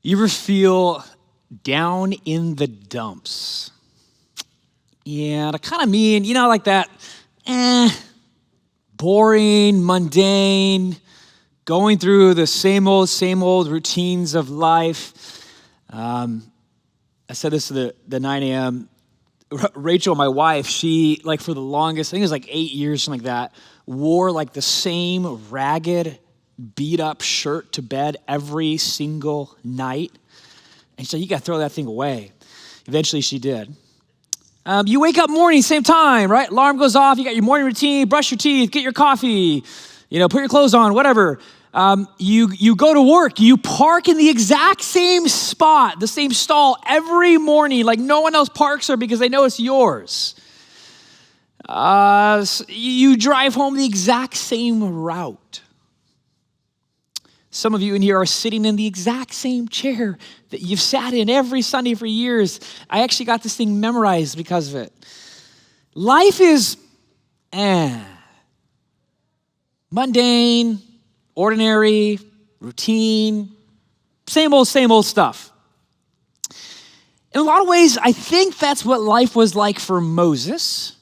You ever feel down in the dumps? Yeah, to kind of mean, like that, boring, mundane, going through the same old routines of life. I said this to the 9 a.m. Rachel, my wife, she, for the longest, I think it was 8 years, something like that, wore the same ragged, beat up shirt to bed every single night. And she said, you got to throw that thing away. Eventually she did. You wake up morning, same time, right? Alarm goes off, you got your morning routine, brush your teeth, get your coffee, put your clothes on, whatever. You go to work, you park in the exact same spot, the same stall every morning, no one else parks there because they know it's yours. You drive home the exact same route. Some of you in here are sitting in the exact same chair that you've sat in every Sunday for years. I actually got this thing memorized because of it. Life is mundane, ordinary, routine, same old stuff. In a lot of ways, I think that's what life was like for Moses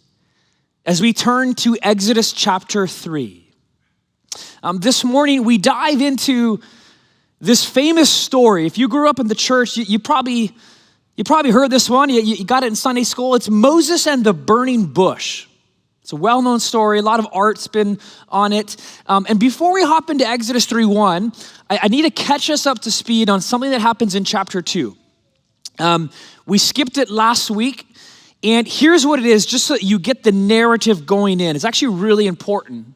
as we turn to Exodus chapter 3. This morning, we dive into this famous story. If you grew up in the church, you probably heard this one. You got it in Sunday school. It's Moses and the burning bush. It's a well-known story. A lot of art's been on it. And before we hop into Exodus 3:1, I need to catch us up to speed on something that happens in chapter 2. We skipped it last week. And here's what it is, just so you get the narrative going in. It's actually really important.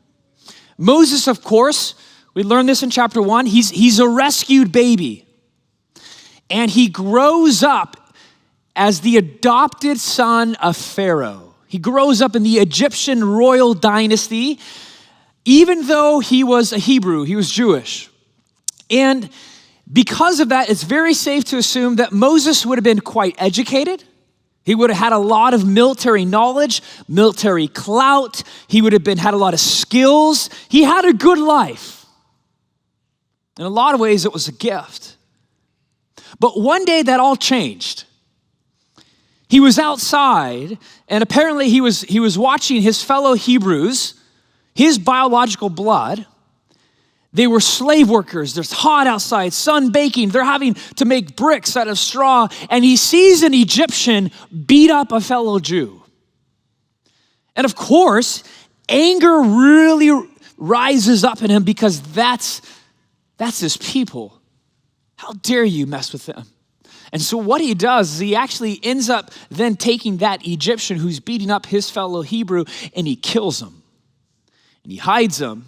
Moses, of course, we learned this in chapter 1, he's a rescued baby. And he grows up as the adopted son of Pharaoh. He grows up in the Egyptian royal dynasty, even though he was a Hebrew, he was Jewish. And because of that, it's very safe to assume that Moses would have been quite educated. He would have had a lot of military knowledge, military clout. He would have had a lot of skills. He had a good life. In a lot of ways, it was a gift. But one day that all changed. He was outside, and apparently he was watching his fellow Hebrews, his biological blood. They were slave workers. It's hot outside, sun baking. They're having to make bricks out of straw. And he sees an Egyptian beat up a fellow Jew. And of course, anger really rises up in him because that's his people. How dare you mess with them? And so what he does is he actually ends up then taking that Egyptian who's beating up his fellow Hebrew and he kills him. And he hides him.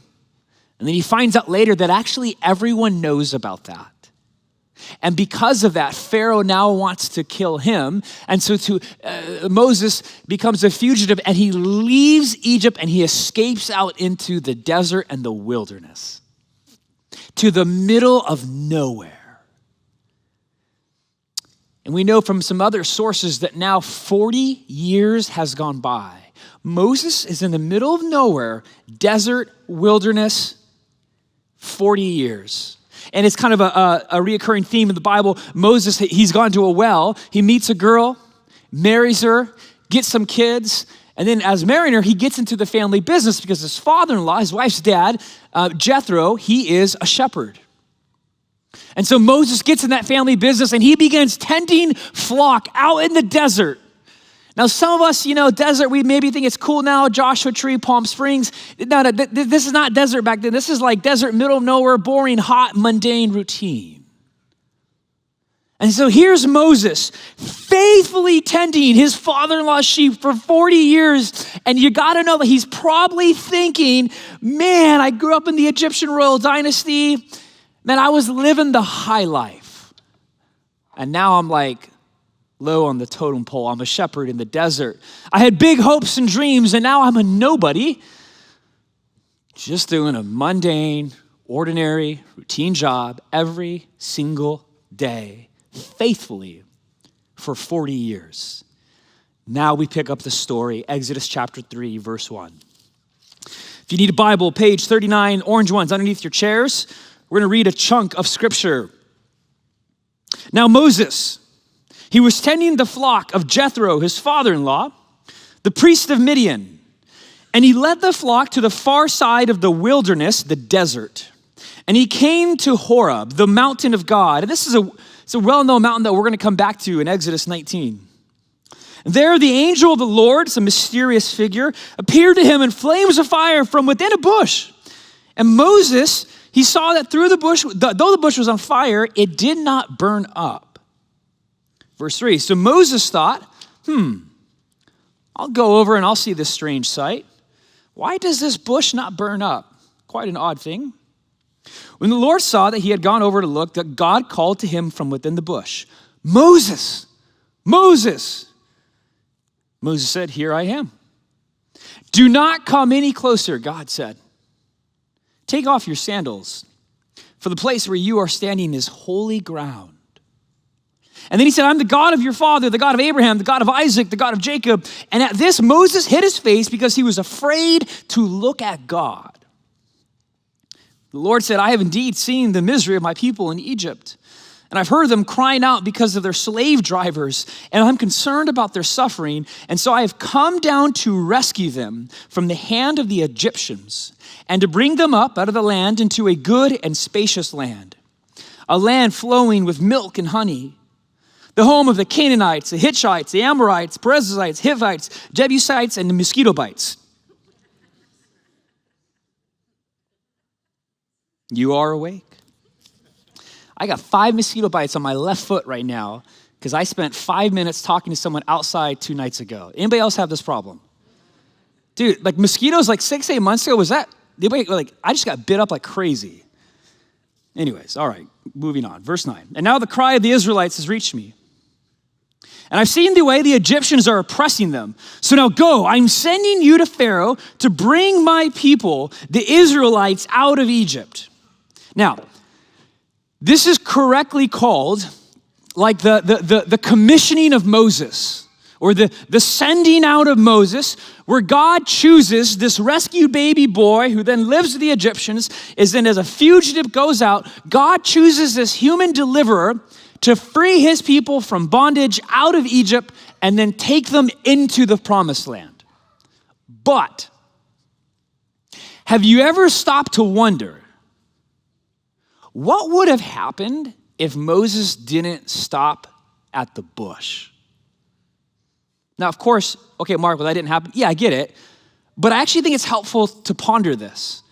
And then he finds out later that actually everyone knows about that. And because of that, Pharaoh now wants to kill him. And so Moses becomes a fugitive and he leaves Egypt and he escapes out into the desert and the wilderness, to the middle of nowhere. And we know from some other sources that now 40 years has gone by. Moses is in the middle of nowhere, desert, wilderness, 40 years. And it's kind of a reoccurring theme in the Bible. Moses, he's gone to a well. He meets a girl, marries her, gets some kids. And then as marrying her, he gets into the family business because his father-in-law, his wife's dad, Jethro, he is a shepherd. And so Moses gets in that family business and he begins tending flock out in the desert. Now, some of us, desert, we maybe think it's cool now, Joshua Tree, Palm Springs. No, this is not desert back then. This is like desert, middle of nowhere, boring, hot, mundane routine. And so here's Moses faithfully tending his father-in-law's sheep for 40 years. And you got to know that he's probably thinking, man, I grew up in the Egyptian royal dynasty. Man, I was living the high life. And now I'm low on the totem pole. I'm a shepherd in the desert. I had big hopes and dreams, and now I'm a nobody, just doing a mundane, ordinary, routine job every single day, faithfully for 40 years. Now we pick up the story, Exodus chapter 3, verse 1. If you need a Bible, page 39, orange ones underneath your chairs, we're going to read a chunk of scripture. Now Moses, he was tending the flock of Jethro, his father-in-law, the priest of Midian. And he led the flock to the far side of the wilderness, the desert. And he came to Horeb, the mountain of God. And this is a well-known mountain that we're going to come back to in Exodus 19. And there the angel of the Lord, it's a mysterious figure, appeared to him in flames of fire from within a bush. And Moses, he saw that through the bush, though the bush was on fire, it did not burn up. Verse 3, so Moses thought, I'll go over and I'll see this strange sight. Why does this bush not burn up? Quite an odd thing. When the Lord saw that he had gone over to look, that God called to him from within the bush, Moses, Moses. Moses said, here I am. Do not come any closer, God said. Take off your sandals, for the place where you are standing is holy ground. And then he said, I'm the God of your father, the God of Abraham, the God of Isaac, the God of Jacob. And at this, Moses hid his face because he was afraid to look at God. The Lord said, I have indeed seen the misery of my people in Egypt, and I've heard them crying out because of their slave drivers, and I'm concerned about their suffering, and so I have come down to rescue them from the hand of the Egyptians and to bring them up out of the land into a good and spacious land, a land flowing with milk and honey, the home of the Canaanites, the Hittites, the Amorites, Perizzites, Hivites, Jebusites, and the mosquito bites. You are awake. I got 5 mosquito bites on my left foot right now because I spent 5 minutes talking to someone outside 2 nights ago. Anybody else have this problem? Dude, like mosquitoes like 6-8 months ago, was that, I just got bit up like crazy. Anyways, all right, moving on. Verse 9. And now the cry of the Israelites has reached me. And I've seen the way the Egyptians are oppressing them. So now go, I'm sending you to Pharaoh to bring my people, the Israelites, out of Egypt. Now, this is correctly called like the commissioning of Moses, or the sending out of Moses, where God chooses this rescued baby boy who then lives with the Egyptians, is then as a fugitive goes out, God chooses this human deliverer to free his people from bondage out of Egypt and then take them into the promised land. But have you ever stopped to wonder, what would have happened if Moses didn't stop at the bush? Now, of course, okay, Mark, well, that didn't happen. Yeah, I get it. But I actually think it's helpful to ponder this.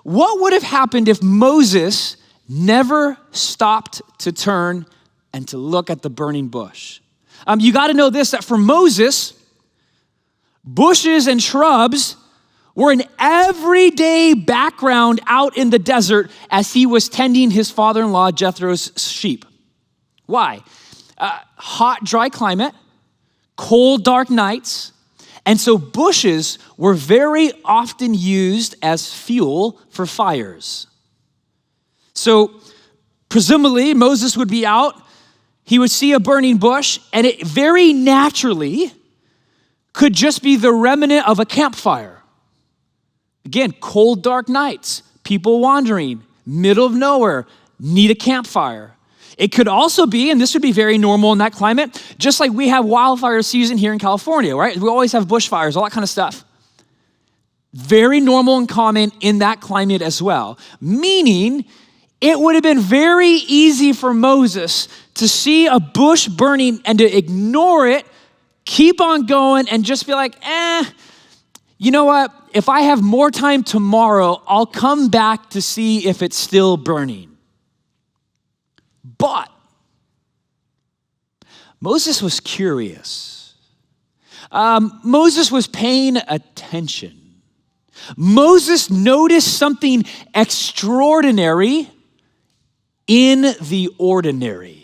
What would have happened if Moses never stopped to turn and to look at the burning bush? You got to know this, that for Moses, bushes and shrubs were an everyday background out in the desert as he was tending his father-in-law Jethro's sheep. Why? Hot, dry climate, cold, dark nights, and so bushes were very often used as fuel for fires. So presumably Moses would be out, he would see a burning bush, and it very naturally could just be the remnant of a campfire. Again, cold, dark nights, people wandering, middle of nowhere, need a campfire. It could also be, and this would be very normal in that climate, just like we have wildfire season here in California, right? We always have bushfires, all that kind of stuff. Very normal and common in that climate as well. Meaning, it would have been very easy for Moses to see a bush burning and to ignore it, keep on going, and just be like, you know what? If I have more time tomorrow, I'll come back to see if it's still burning. But Moses was curious. Moses was paying attention. Moses noticed something extraordinary in the ordinary.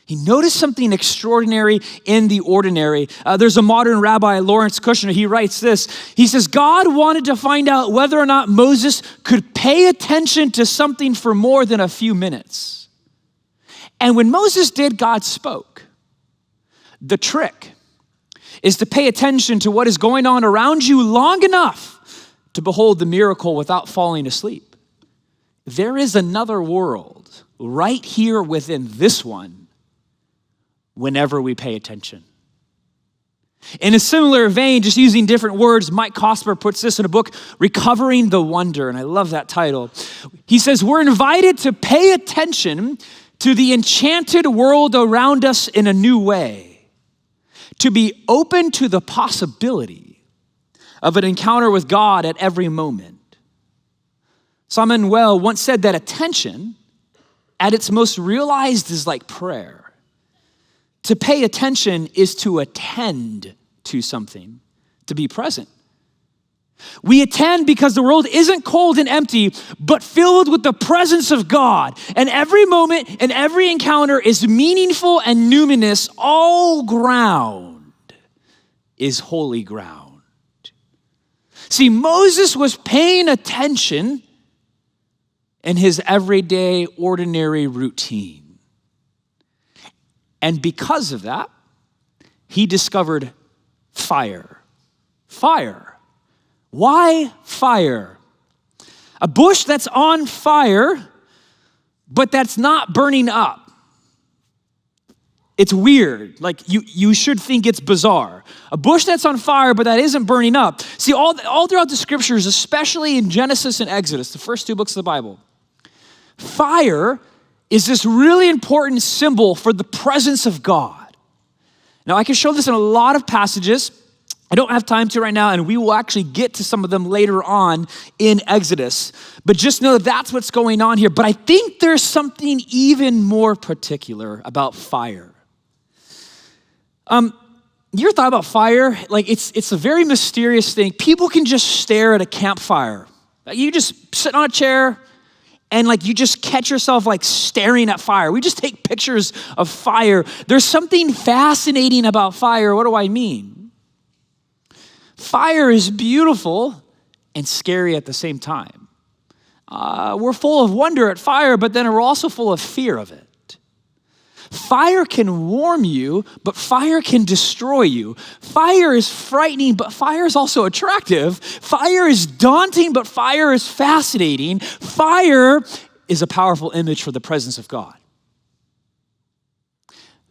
He noticed something extraordinary in the ordinary. There's a modern rabbi, Lawrence Kushner, he writes this. He says, God wanted to find out whether or not Moses could pay attention to something for more than a few minutes. And when Moses did, God spoke. The trick is to pay attention to what is going on around you long enough to behold the miracle without falling asleep. there is another world right here within this one whenever we pay attention. In a similar vein, just using different words, Mike Cosper puts this in a book, Recovering the Wonder, and I love that title. He says, we're invited to pay attention to the enchanted world around us in a new way, to be open to the possibility of an encounter with God at every moment. Simon Weil once said that attention, at its most realized, is like prayer. To pay attention is to attend to something, to be present. We attend because the world isn't cold and empty, but filled with the presence of God. And every moment and every encounter is meaningful and numinous. All ground is holy ground. See, Moses was paying attention in his everyday, ordinary routine. And because of that, he discovered fire. Fire. Why fire? A bush that's on fire, but that's not burning up. It's weird. Like you should think it's bizarre. A bush that's on fire, but that isn't burning up. See, all throughout the scriptures, especially in Genesis and Exodus, the first two books of the Bible, fire is this really important symbol for the presence of God. Now, I can show this in a lot of passages. I don't have time to right now, and we will actually get to some of them later on in Exodus. But just know that that's what's going on here. But I think there's something even more particular about fire. You ever thought about fire? Like it's a very mysterious thing. People can just stare at a campfire. You just sit on a chair and like you just catch yourself like staring at fire. We just take pictures of fire. There's something fascinating about fire. What do I mean? Fire is beautiful and scary at the same time. We're full of wonder at fire, but then we're also full of fear of it. Fire can warm you, but fire can destroy you. Fire is frightening, but fire is also attractive. Fire is daunting, but fire is fascinating. Fire is a powerful image for the presence of God.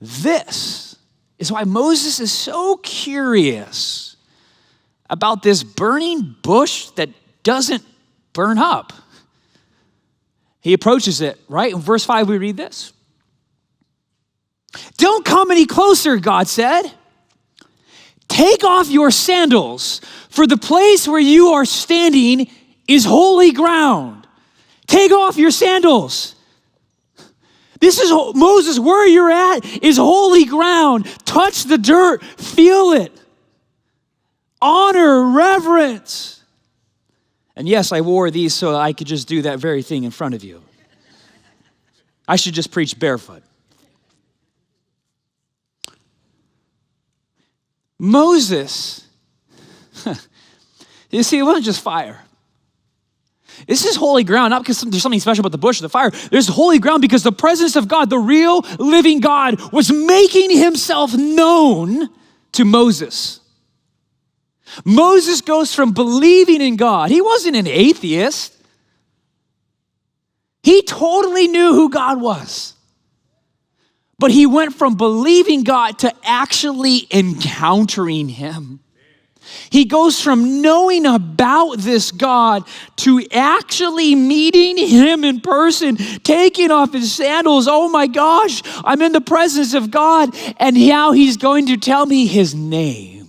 This is why Moses is so curious about this burning bush that doesn't burn up. He approaches it, right? In verse 5, we read this. Don't come any closer, God said. Take off your sandals, for the place where you are standing is holy ground. Take off your sandals. This is, Moses, where you're at is holy ground. Touch the dirt, feel it. Honor, reverence. And yes, I wore these so I could just do that very thing in front of you. I should just preach barefoot. Moses, you see, it wasn't just fire. This is holy ground, not because there's something special about the bush or the fire. There's holy ground because the presence of God, the real living God, was making himself known to Moses. Moses goes from believing in God. He wasn't an atheist. He totally knew who God was. But he went from believing God to actually encountering him. He goes from knowing about this God to actually meeting him in person, taking off his sandals. Oh my gosh, I'm in the presence of God, and now he's going to tell me his name.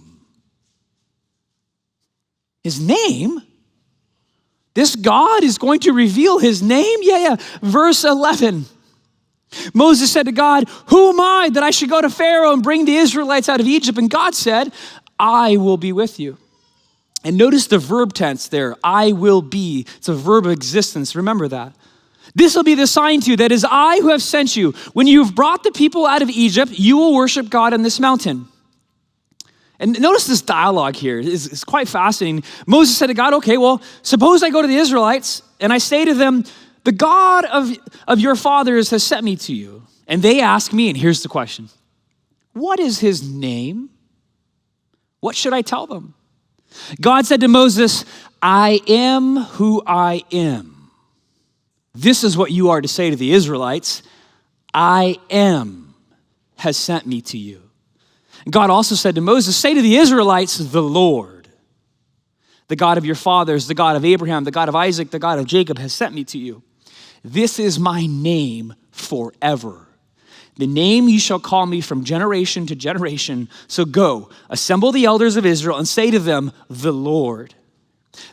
His name? This God is going to reveal his name? Yeah. Verse 11. Moses said to God, who am I that I should go to Pharaoh and bring the Israelites out of Egypt? And God said, I will be with you. And notice the verb tense there, I will be. It's a verb of existence, remember that. This will be the sign to you, that is I who have sent you. When you've brought the people out of Egypt, you will worship God on this mountain. And notice this dialogue here. It's quite fascinating. Moses said to God, okay, well, suppose I go to the Israelites and I say to them, the God of your fathers has sent me to you. And they ask me, and here's the question, what is his name? What should I tell them? God said to Moses, I am who I am. This is what you are to say to the Israelites, I am has sent me to you. And God also said to Moses, say to the Israelites, the Lord, the God of your fathers, the God of Abraham, the God of Isaac, the God of Jacob has sent me to you. This is my name forever. The name you shall call me from generation to generation. So go, assemble the elders of Israel and say to them, the Lord,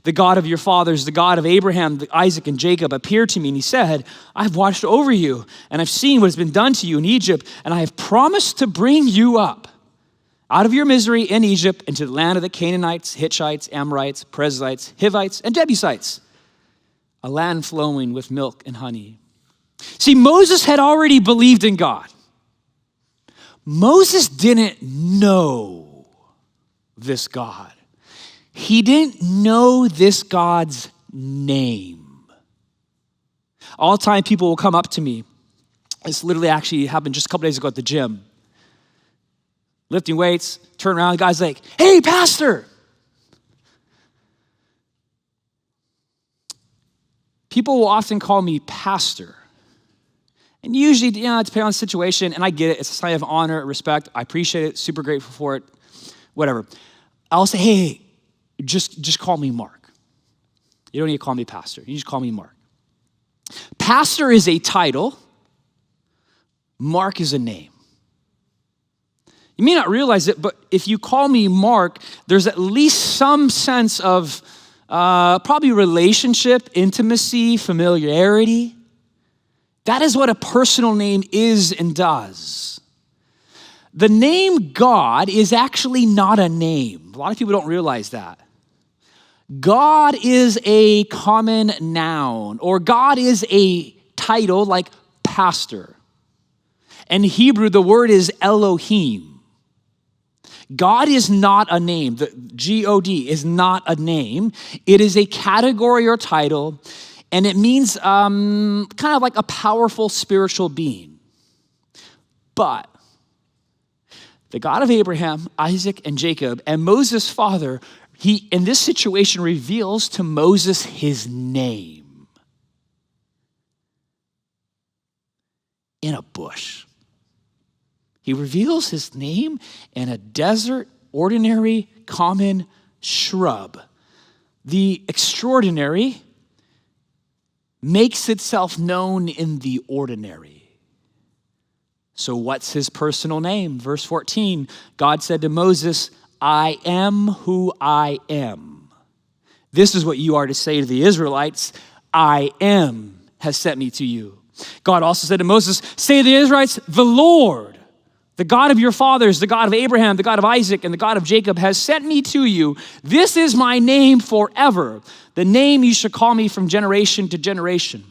the God of your fathers, the God of Abraham, Isaac, and Jacob appeared to me, and he said, I've watched over you, and I've seen what has been done to you in Egypt, and I have promised to bring you up out of your misery in Egypt into the land of the Canaanites, Hittites, Amorites, Perizzites, Hivites, and Jebusites, a land flowing with milk and honey. See, Moses had already believed in God. Moses didn't know this God. He didn't know this God's name. All the time people will come up to me. This literally actually happened just a couple days ago at the gym. Lifting weights, turn around, the guy's like, hey, pastor. People will often call me pastor. And usually, it depends on the situation, and I get it. It's a sign of honor, respect. I appreciate it, super grateful for it, whatever. I'll say, hey, just call me Mark. You don't need to call me pastor. You just call me Mark. Pastor is a title. Mark is a name. You may not realize it, but if you call me Mark, there's at least some sense of probably relationship, intimacy, familiarity. That is what a personal name is and does. The name God is actually not a name. A lot of people don't realize that. God is a common noun, or God is a title like pastor. In Hebrew, the word is Elohim. God is not a name. The G-O-D is not a name. It is a category or title, and it means kind of like a powerful spiritual being. But the God of Abraham, Isaac, and Jacob, and Moses' father, he, in this situation, reveals to Moses his name in a bush. He reveals his name in a desert, ordinary, common shrub. The extraordinary makes itself known in the ordinary. So what's his personal name? Verse 14, God said to Moses, I am who I am. This is what you are to say to the Israelites, I am has sent me to you. God also said to Moses, say to the Israelites, the Lord, the God of your fathers, the God of Abraham, the God of Isaac, and the God of Jacob has sent me to you. This is my name forever, the name you shall call me from generation to generation.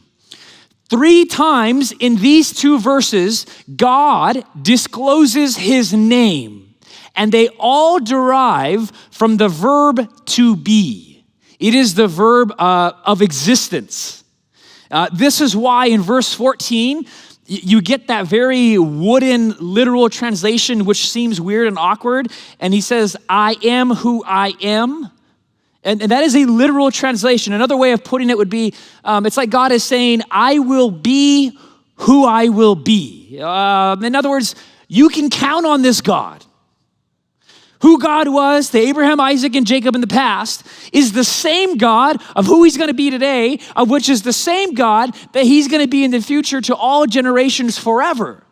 3 times in these 2 verses, God discloses his name, and they all derive from the verb to be. It is the verb of existence. This is why in verse 14, you get that very wooden literal translation, which seems weird and awkward. And he says, I am who I am. And that is a literal translation. Another way of putting it would be, it's like God is saying, I will be who I will be. In other words, you can count on this God. Who God was to Abraham, Isaac, and Jacob in the past is the same God of who he's going to be today, of which is the same God that he's going to be in the future to all generations forever.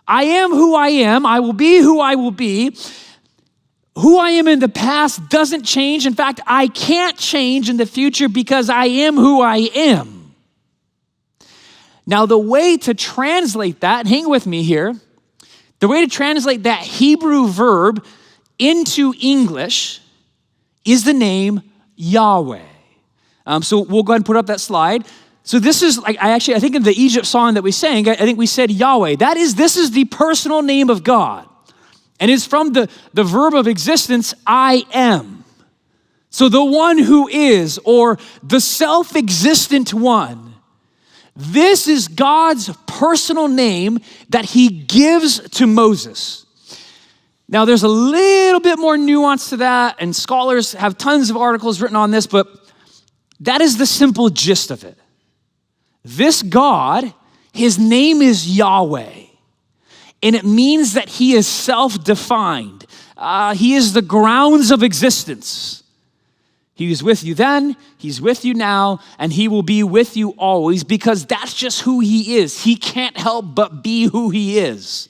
I am who I am. I will be who I will be. Who I am in the past doesn't change. In fact, I can't change in the future because I am who I am. Now, the way to translate that, hang with me here, the way to translate that Hebrew verb into English is the name Yahweh. So we'll go ahead and put up that slide. So this is like, I think in the Egypt song that we sang, I think we said Yahweh. This is the personal name of God. And it's from the verb of existence, I am. So the one who is, or the self-existent one. This is God's personal name that he gives to Moses. Now, there's a little bit more nuance to that, and scholars have tons of articles written on this, but that is the simple gist of it. This God, his name is Yahweh, and it means that he is self-defined. He is the grounds of existence. He was with you then, he's with you now, and he will be with you always because that's just who he is. He can't help but be who he is.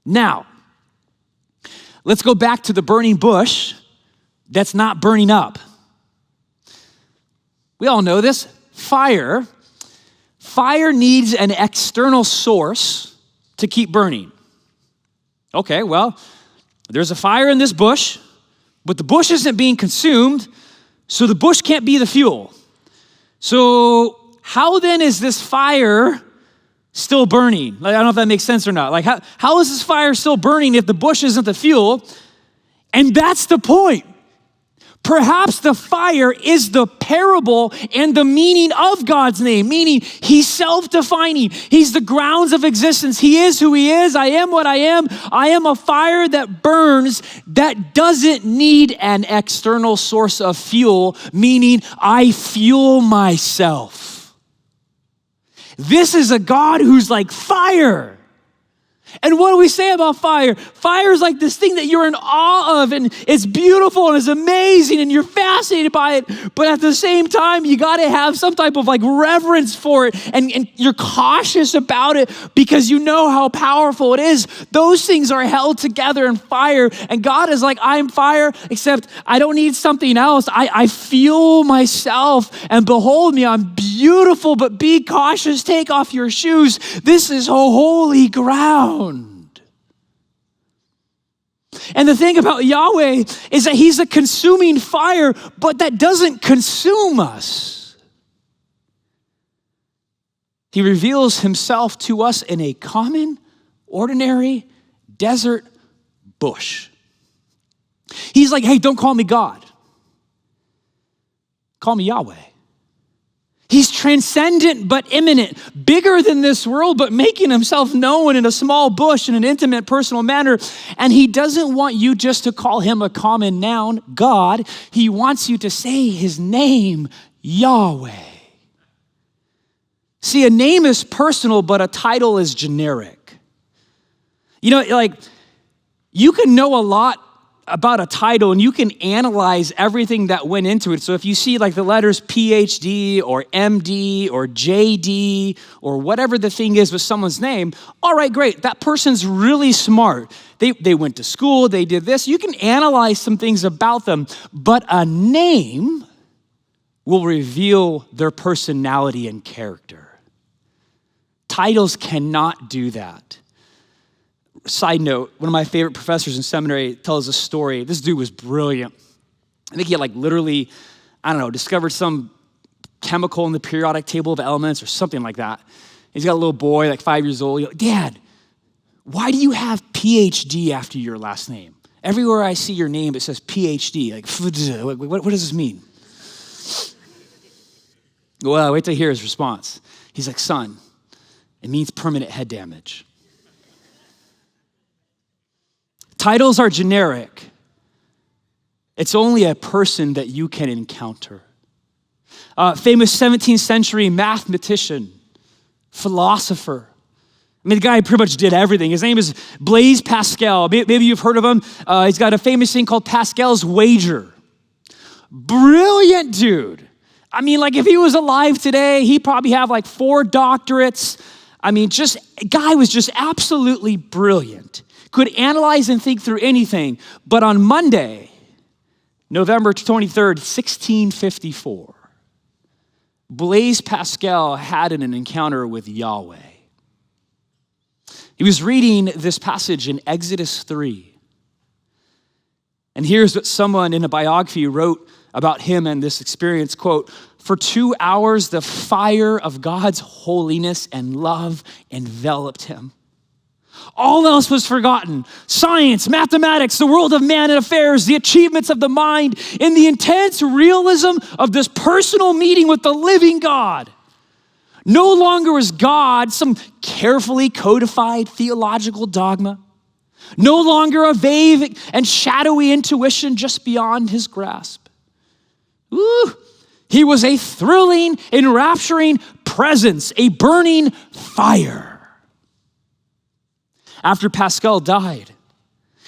Now, let's go back to the burning bush that's not burning up. We all know this. Fire needs an external source to keep burning. Okay, well, there's a fire in this bush, but the bush isn't being consumed, so the bush can't be the fuel. So how then is this fire still burning? Like, I don't know if that makes sense or not. Like, how is this fire still burning if the bush isn't the fuel? And that's the point. Perhaps the fire is the parable and the meaning of God's name, meaning he's self-defining. He's the grounds of existence. He is who he is. I am what I am. I am a fire that burns that doesn't need an external source of fuel, meaning I fuel myself. This is a God who's like fire. And what do we say about fire? Fire is like this thing that you're in awe of, and it's beautiful and it's amazing and you're fascinated by it. But at the same time, you got to have some type of like reverence for it, and you're cautious about it because you know how powerful it is. Those things are held together in fire. And God is like, I'm fire, except I don't need something else. I fuel myself, and behold me, I'm beautiful, but be cautious. Take off your shoes. This is holy ground. And the thing about Yahweh is that he's a consuming fire, but that doesn't consume us. He reveals himself to us in a common, ordinary desert bush. He's like, hey, don't call me God. Call me Yahweh. He's transcendent but immanent, bigger than this world, but making himself known in a small bush in an intimate, personal manner. And he doesn't want you just to call him a common noun, God. He wants you to say his name, Yahweh. See, a name is personal, but a title is generic. You know, like, you can know a lot about a title and you can analyze everything that went into it. So if you see like the letters PhD or MD or JD or whatever the thing is with someone's name, all right, great. That person's really smart. They went to school, they did this. You can analyze some things about them, but a name will reveal their personality and character. Titles cannot do that. Side note, one of my favorite professors in seminary tells a story. This dude was brilliant. I think he had like literally, discovered some chemical in the periodic table of elements or something like that. He's got a little boy, like 5 years old. He's like, Dad, why do you have PhD after your last name? Everywhere I see your name, it says PhD. Like, what does this mean? Well, wait till you hear his response. He's like, son, it means permanent head damage. Titles are generic. It's only a person that you can encounter. Famous 17th century mathematician, philosopher. I mean, the guy pretty much did everything. His name is Blaise Pascal. Maybe you've heard of him. He's got a famous thing called Pascal's wager. Brilliant dude. I mean, like if he was alive today, he'd probably have like 4 doctorates. I mean, guy was just absolutely brilliant. Could analyze and think through anything. But on Monday, November 23rd, 1654, Blaise Pascal had an encounter with Yahweh. He was reading this passage in Exodus 3. And here's what someone in a biography wrote about him and this experience, quote, "For 2 hours, the fire of God's holiness and love enveloped him. All else was forgotten. Science, mathematics, the world of man and affairs, the achievements of the mind, in the intense realism of this personal meeting with the living God. No longer was God some carefully codified theological dogma. No longer a vague and shadowy intuition just beyond his grasp. He was a thrilling, enrapturing, presence, a burning fire. After Pascal died,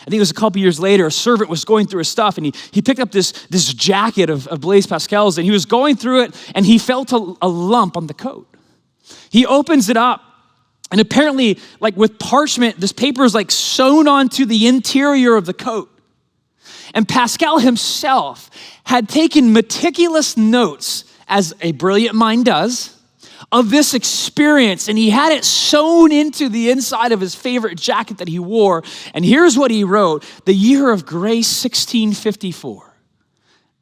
I think it was a couple years later, a servant was going through his stuff and he picked up this jacket of Blaise Pascal's and he was going through it and he felt a lump on the coat. He opens it up and apparently like with parchment, this paper is like sewn onto the interior of the coat. And Pascal himself had taken meticulous notes, as a brilliant mind does, of this experience, and he had it sewn into the inside of his favorite jacket that he wore. And here's what he wrote: the year of grace, 1654.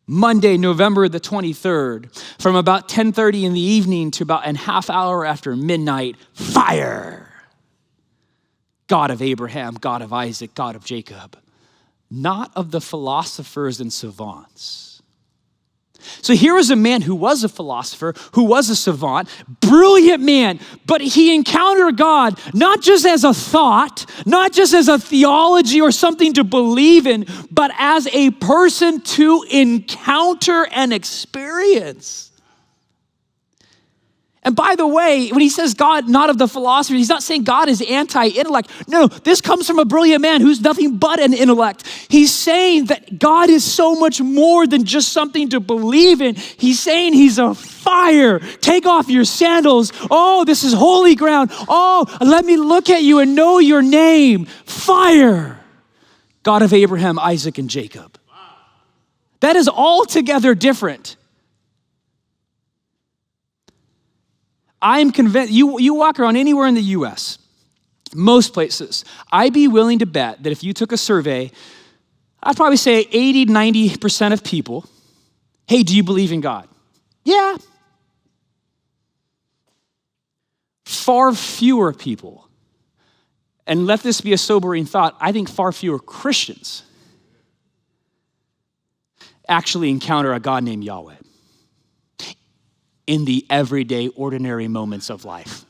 Monday, November the 23rd, from about 10:30 in the evening to about a half hour after midnight, fire. God of Abraham, God of Isaac, God of Jacob, not of the philosophers and savants. So here was a man who was a philosopher, who was a savant, brilliant man, but he encountered God not just as a thought, not just as a theology or something to believe in, but as a person to encounter and experience. And by the way, when he says God, not of the philosophers, he's not saying God is anti-intellect. No, this comes from a brilliant man who's nothing but an intellect. He's saying that God is so much more than just something to believe in. He's saying he's a fire. Take off your sandals. Oh, this is holy ground. Oh, let me look at you and know your name. Fire. God of Abraham, Isaac, and Jacob. That is altogether different. I'm convinced, you walk around anywhere in the US, most places, I'd be willing to bet that if you took a survey, I'd probably say 80, 90% of people, hey, do you believe in God? Yeah. Far fewer people, and let this be a sobering thought, I think far fewer Christians actually encounter a God named Yahweh in the everyday, ordinary moments of life.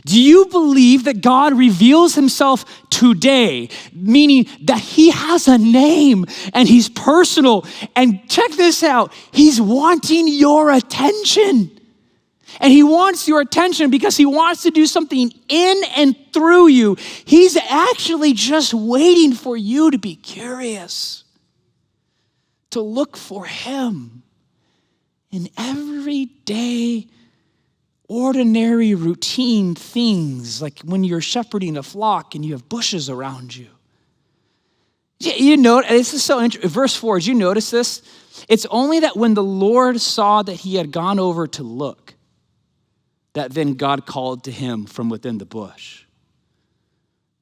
Do you believe that God reveals himself today, meaning that he has a name and he's personal? And check this out, he's wanting your attention. And he wants your attention because he wants to do something in and through you. He's actually just waiting for you to be curious, to look for him in everyday, ordinary, routine things, like when you're shepherding a flock and you have bushes around you. You know, this is so interesting. Verse 4, did you notice this? It's only that when the Lord saw that he had gone over to look, that then God called to him from within the bush.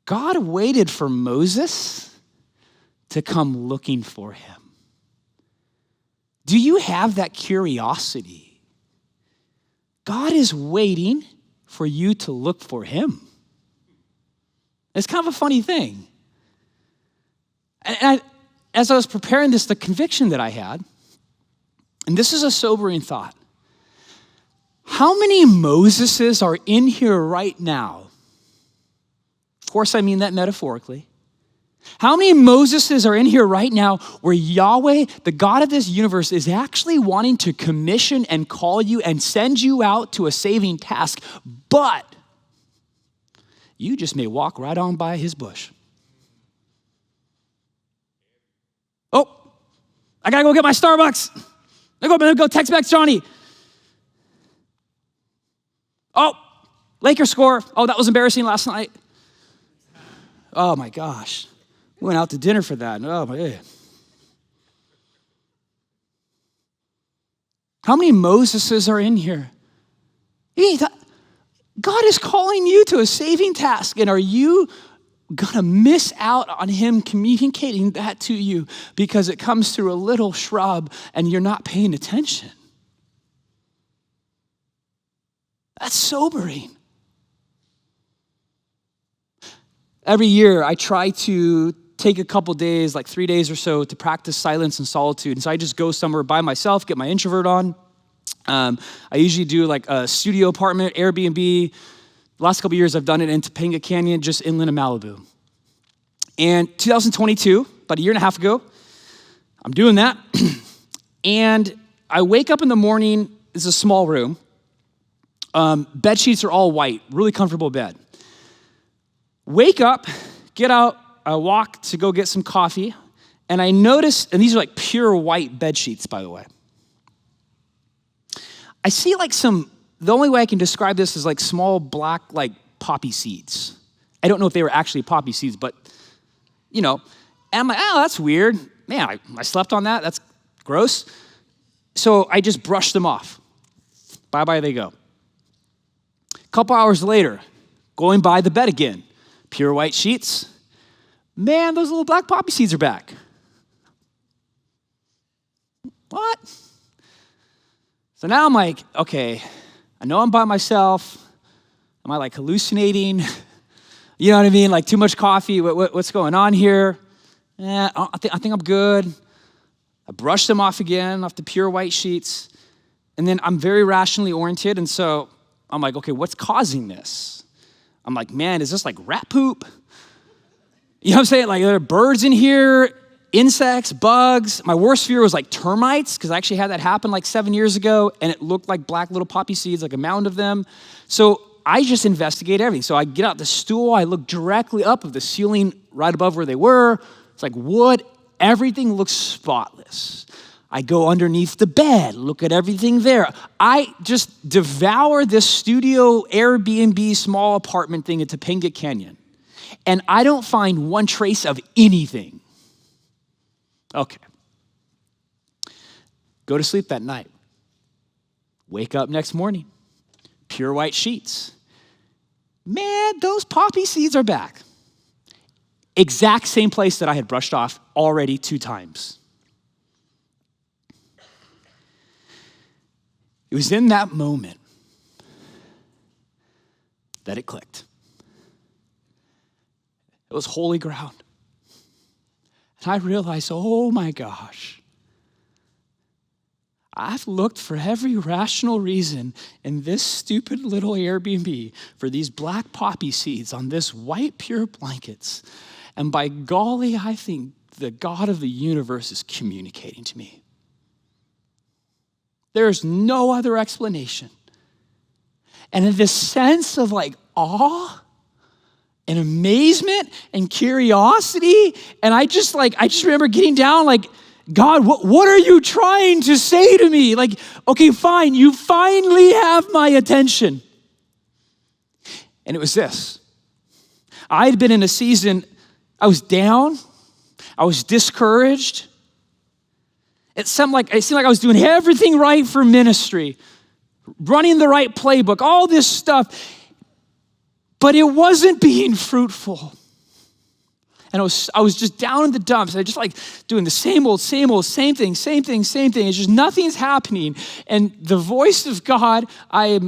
God waited for Moses to come looking for him. Do you have that curiosity? God is waiting for you to look for him. It's kind of a funny thing. And as I was preparing this, the conviction that I had, and this is a sobering thought, how many Moseses are in here right now? Of course, I mean that metaphorically. How many Moseses are in here right now where Yahweh, the God of this universe, is actually wanting to commission and call you and send you out to a saving task, but you just may walk right on by his bush? Oh, I gotta go get my Starbucks. I'm gonna go text back Johnny. Oh, Lakers score. Oh, that was embarrassing last night. Oh my gosh. We went out to dinner for that. Oh my God. How many Moseses are in here? God is calling you to a saving task, and are you gonna miss out on him communicating that to you because it comes through a little shrub and you're not paying attention? That's sobering. Every year I try to take a couple days, like 3 days or so, to practice silence and solitude. And so I just go somewhere by myself, get my introvert on. I usually do like a studio apartment, Airbnb. The last couple of years I've done it in Topanga Canyon, just inland of Malibu. And 2022, about a year and a half ago, I'm doing that. And I wake up in the morning, it's a small room, Bed sheets are all white, really comfortable bed. Wake up, get out, I walk to go get some coffee, and I notice, and these are like pure white bed sheets, by the way. I see like the only way I can describe this is like small black like poppy seeds. I don't know if they were actually poppy seeds, but and I'm like, oh, that's weird. Man, I slept on that, that's gross. So I just brushed them off. Bye-bye they go. A couple hours later, going by the bed again, pure white sheets. Man, those little black poppy seeds are back. What? So now I'm like, okay, I know I'm by myself. Am I like hallucinating? You know what I mean? Like too much coffee, what's going on here? I think I'm good. I brushed them off again, off the pure white sheets. And then I'm very rationally oriented, and so I'm like, okay, what's causing this? I'm like, man, is this like rat poop? You know what I'm saying? Like there are birds in here, insects, bugs. My worst fear was like termites, because I actually had that happen like 7 years ago, and it looked like black little poppy seeds, like a mound of them. So I just investigate everything. So I get out the stool, I look directly up of the ceiling right above where they were. It's like wood, everything looks spotless. I go underneath the bed, look at everything there. I just devour this studio Airbnb small apartment thing at Topanga Canyon. And I don't find one trace of anything. Okay. Go to sleep that night. Wake up next morning. Pure white sheets. Man, those poppy seeds are back. Exact same place that I had brushed off already 2 times. It was in that moment that it clicked. It was holy ground. And I realized, oh my gosh, I've looked for every rational reason in this stupid little Airbnb for these black poppy seeds on this white pure blankets. And by golly, I think the God of the universe is communicating to me. There's no other explanation. And in this sense of like awe and amazement and curiosity, and I just remember getting down like, God, what are you trying to say to me? Like, okay, fine, you finally have my attention. And it was this. I had been in a season, I was down, I was discouraged. It seemed like I was doing everything right for ministry, running the right playbook, all this stuff, but it wasn't being fruitful. And I was just down in the dumps. I just like doing the same thing. It's just nothing's happening. And the voice of God, I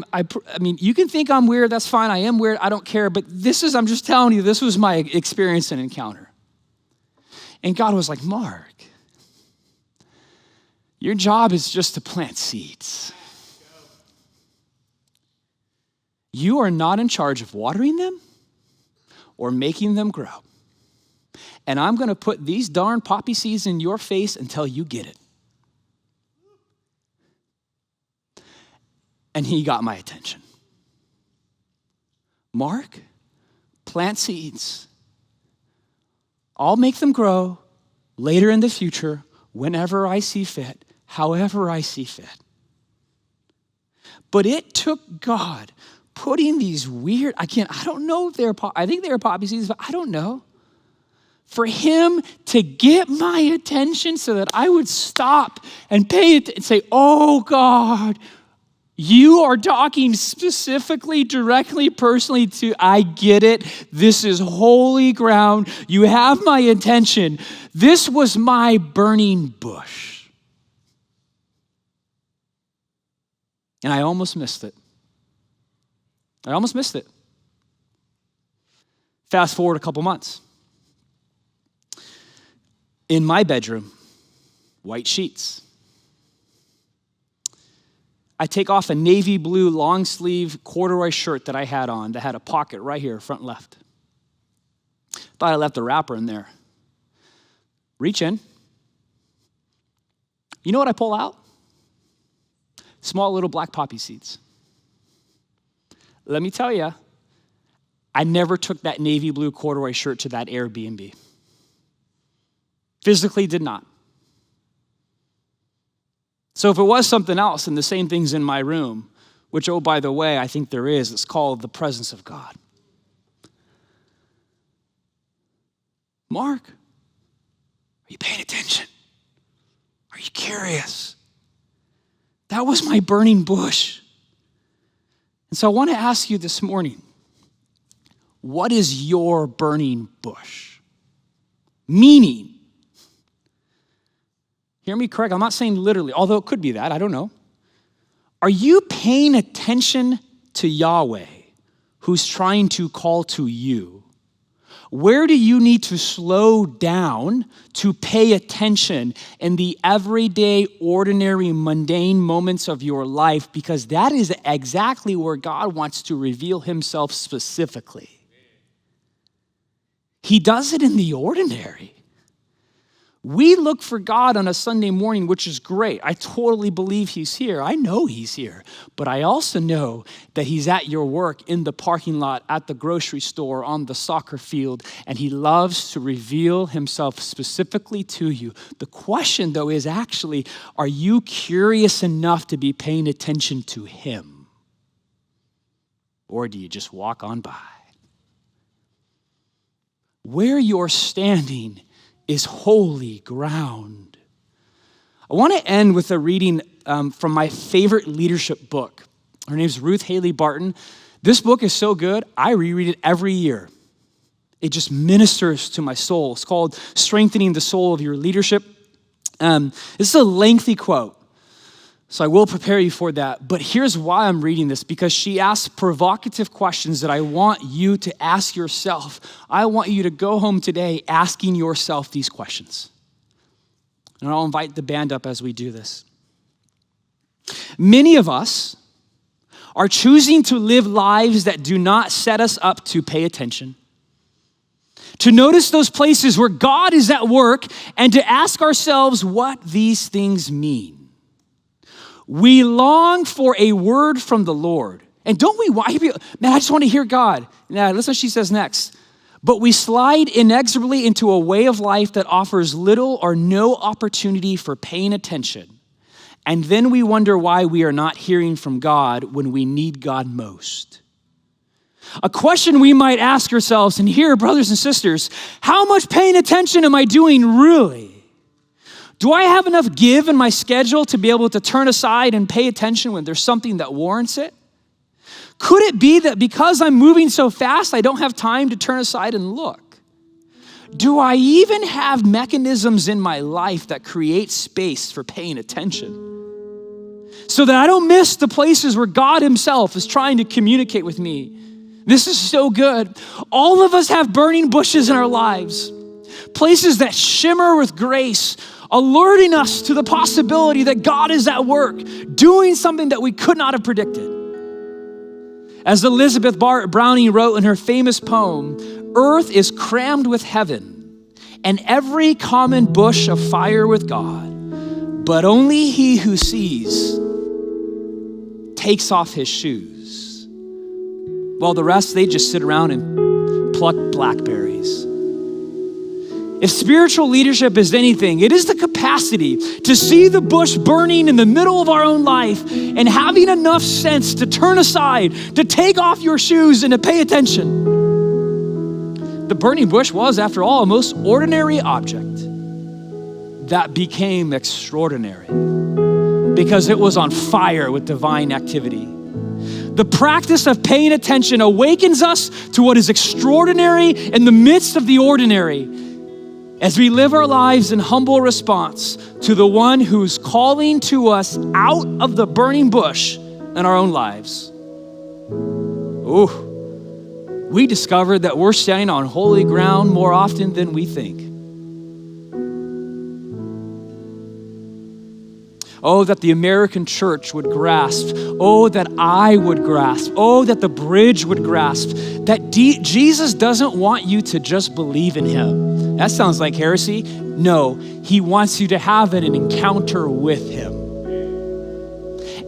mean, you can think I'm weird. That's fine. I am weird. I don't care. But I'm just telling you, this was my experience and encounter. And God was like, Mark, your job is just to plant seeds. You are not in charge of watering them or making them grow. And I'm going to put these darn poppy seeds in your face until you get it. And he got my attention. Mark, plant seeds. I'll make them grow later in the future, whenever I see fit, however I see fit. But it took God putting these weird, I don't know if I think they were poppy seeds, but I don't know. For him to get my attention so that I would stop and pay it and say, oh God, you are talking specifically, directly, personally to, I get it. This is holy ground. You have my attention. This was my burning bush. And I almost missed it. Fast forward a couple months. In my bedroom, white sheets. I take off a navy blue long sleeve corduroy shirt that I had on that had a pocket right here, front left. Thought I left the wrapper in there. Reach in. You know what I pull out? Small little black poppy seeds. let me tell you, I never took that navy blue corduroy shirt to that Airbnb. Physically did not. So if it was something else and the same thing's in my room, which, oh, by the way, I think there is, it's called the presence of God. Mark, are you paying attention? Are you curious? That was my burning bush. And so I want to ask you this morning, what is your burning bush? Meaning, hear me correct, I'm not saying literally, although it could be that, I don't know. Are you paying attention to Yahweh, who's trying to call to you? Where do you need to slow down to pay attention in the everyday, ordinary, mundane moments of your life? Because that is exactly where God wants to reveal himself specifically. He does it in the ordinary. We look for God on a Sunday morning, which is great. I totally believe he's here. I know he's here. But I also know that he's at your work, in the parking lot, at the grocery store, on the soccer field, and he loves to reveal himself specifically to you. The question, though, is actually, are you curious enough to be paying attention to him? Or do you just walk on by? Where you're standing is holy ground. I want to end with a reading from my favorite leadership book. Her name's Ruth Haley Barton. This book is so good, I reread it every year. It just ministers to my soul. It's called Strengthening the Soul of Your Leadership. This is a lengthy quote, so I will prepare you for that. But here's why I'm reading this, because she asks provocative questions that I want you to ask yourself. I want you to go home today asking yourself these questions. And I'll invite the band up as we do this. Many of us are choosing to live lives that do not set us up to pay attention, to notice those places where God is at work, and to ask ourselves what these things mean. We long for a word from the Lord. And don't we want, man, I just want to hear God. Now, listen what she says next. But we slide inexorably into a way of life that offers little or no opportunity for paying attention. And then we wonder why we are not hearing from God when we need God most. A question we might ask ourselves, and here, brothers and sisters, how much paying attention am I doing really? Do I have enough give in my schedule to be able to turn aside and pay attention when there's something that warrants it? Could it be that because I'm moving so fast, I don't have time to turn aside and look? Do I even have mechanisms in my life that create space for paying attention so that I don't miss the places where God himself is trying to communicate with me? This is so good. All of us have burning bushes in our lives, places that shimmer with grace, alerting us to the possibility that God is at work, doing something that we could not have predicted. As Elizabeth Browning wrote in her famous poem, "Earth is crammed with heaven, and every common bush afire with God, but only he who sees takes off his shoes, while the rest, they just sit around and pluck blackberries." If spiritual leadership is anything, it is the capacity to see the bush burning in the middle of our own life and having enough sense to turn aside, to take off your shoes and to pay attention. The burning bush was, after all, a most ordinary object that became extraordinary because it was on fire with divine activity. The practice of paying attention awakens us to what is extraordinary in the midst of the ordinary, as we live our lives in humble response to the one who's calling to us out of the burning bush in our own lives. Ooh, we discovered that we're standing on holy ground more often than we think. Oh, that the American church would grasp. Oh, that I would grasp. Oh, that the bridge would grasp. That Jesus doesn't want you to just believe in him. That sounds like heresy. No, he wants you to have an encounter with him.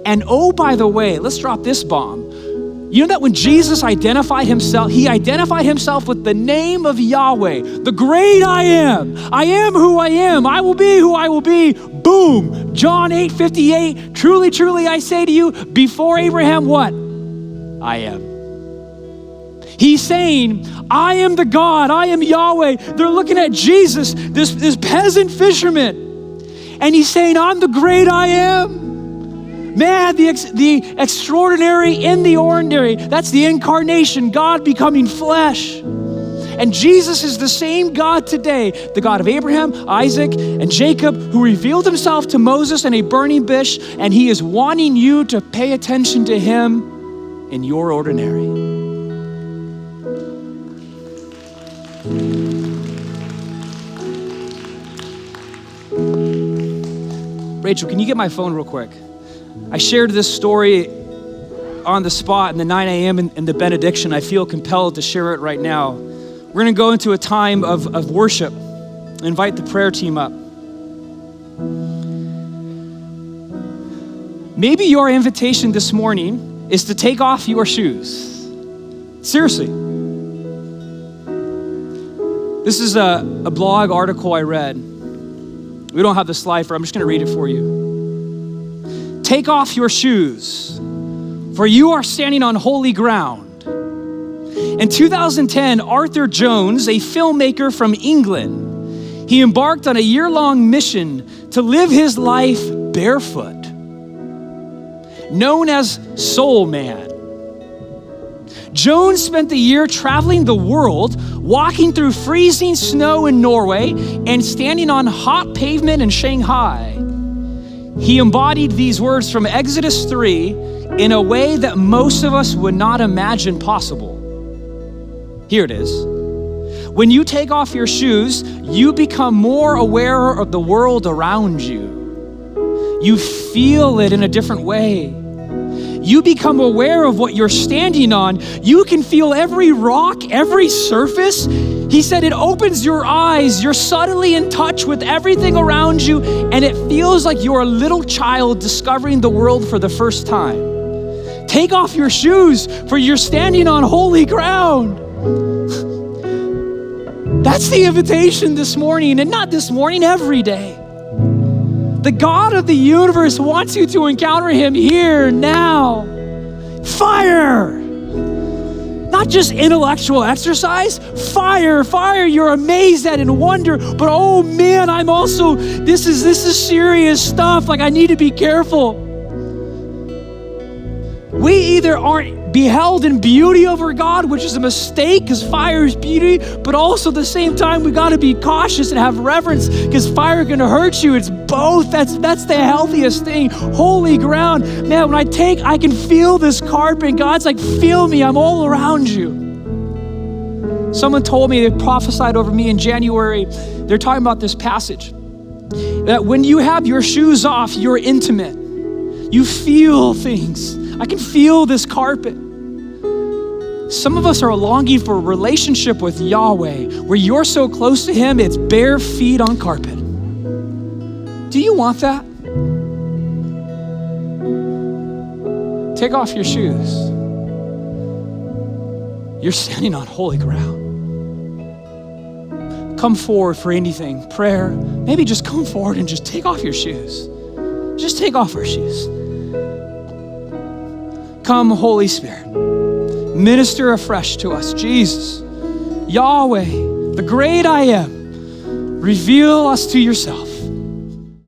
And oh, by the way, let's drop this bomb. You know that when Jesus identified himself, he identified himself with the name of Yahweh, the great I am. I am who I am. I will be who I will be. Boom. John 8:58. Truly, truly, I say to you, before Abraham, what? I am. He's saying, I am the God. I am Yahweh. They're looking at Jesus, this peasant fisherman. And he's saying, I'm the great I am. Man, the extraordinary in the ordinary. That's the incarnation, God becoming flesh. And Jesus is the same God today, the God of Abraham, Isaac, and Jacob, who revealed himself to Moses in a burning bush, and he is wanting you to pay attention to him in your ordinary. Rachel, can you get my phone real quick? I shared this story on the spot in the 9 a.m. in the benediction. I feel compelled to share it right now. We're going to go into a time of worship. Invite the prayer team up. Maybe your invitation this morning is to take off your shoes. Seriously. This is a blog article I read. We don't have the slide for it. I'm just going to read it for you. Take off your shoes, for you are standing on holy ground. In 2010, Arthur Jones, a filmmaker from England, he embarked on a year-long mission to live his life barefoot, known as Soul Man. Jones spent the year traveling the world, walking through freezing snow in Norway and standing on hot pavement in Shanghai. He embodied these words from Exodus 3 in a way that most of us would not imagine possible. Here it is. When you take off your shoes, you become more aware of the world around you. You feel it in a different way. You become aware of what you're standing on. You can feel every rock, every surface. He said it opens your eyes. You're subtly in touch with everything around you, and it feels like you're a little child discovering the world for the first time. Take off your shoes, for you're standing on holy ground. That's the invitation this morning, and not this morning, every day. The God of the universe wants you to encounter him here, now. Fire! Not just intellectual exercise, fire, you're amazed at and wonder, but oh man, I'm also, this is serious stuff, like I need to be careful. We either aren't beheld in beauty over God, which is a mistake because fire is beauty, but also at the same time, we gotta be cautious and have reverence because fire can hurt you. It's both, that's the healthiest thing. Holy ground. Man, when I can feel this carpet. God's like, feel me, I'm all around you. Someone told me, they prophesied over me in January, they're talking about this passage, that when you have your shoes off, you're intimate. You feel things. I can feel this carpet. Some of us are longing for a relationship with Yahweh where you're so close to him, it's bare feet on carpet. Do you want that? Take off your shoes. You're standing on holy ground. Come forward for anything, prayer. Maybe just come forward and just take off your shoes. Just take off our shoes. Come, Holy Spirit. Minister afresh to us, Jesus. Yahweh, the great I am. Reveal us to yourself.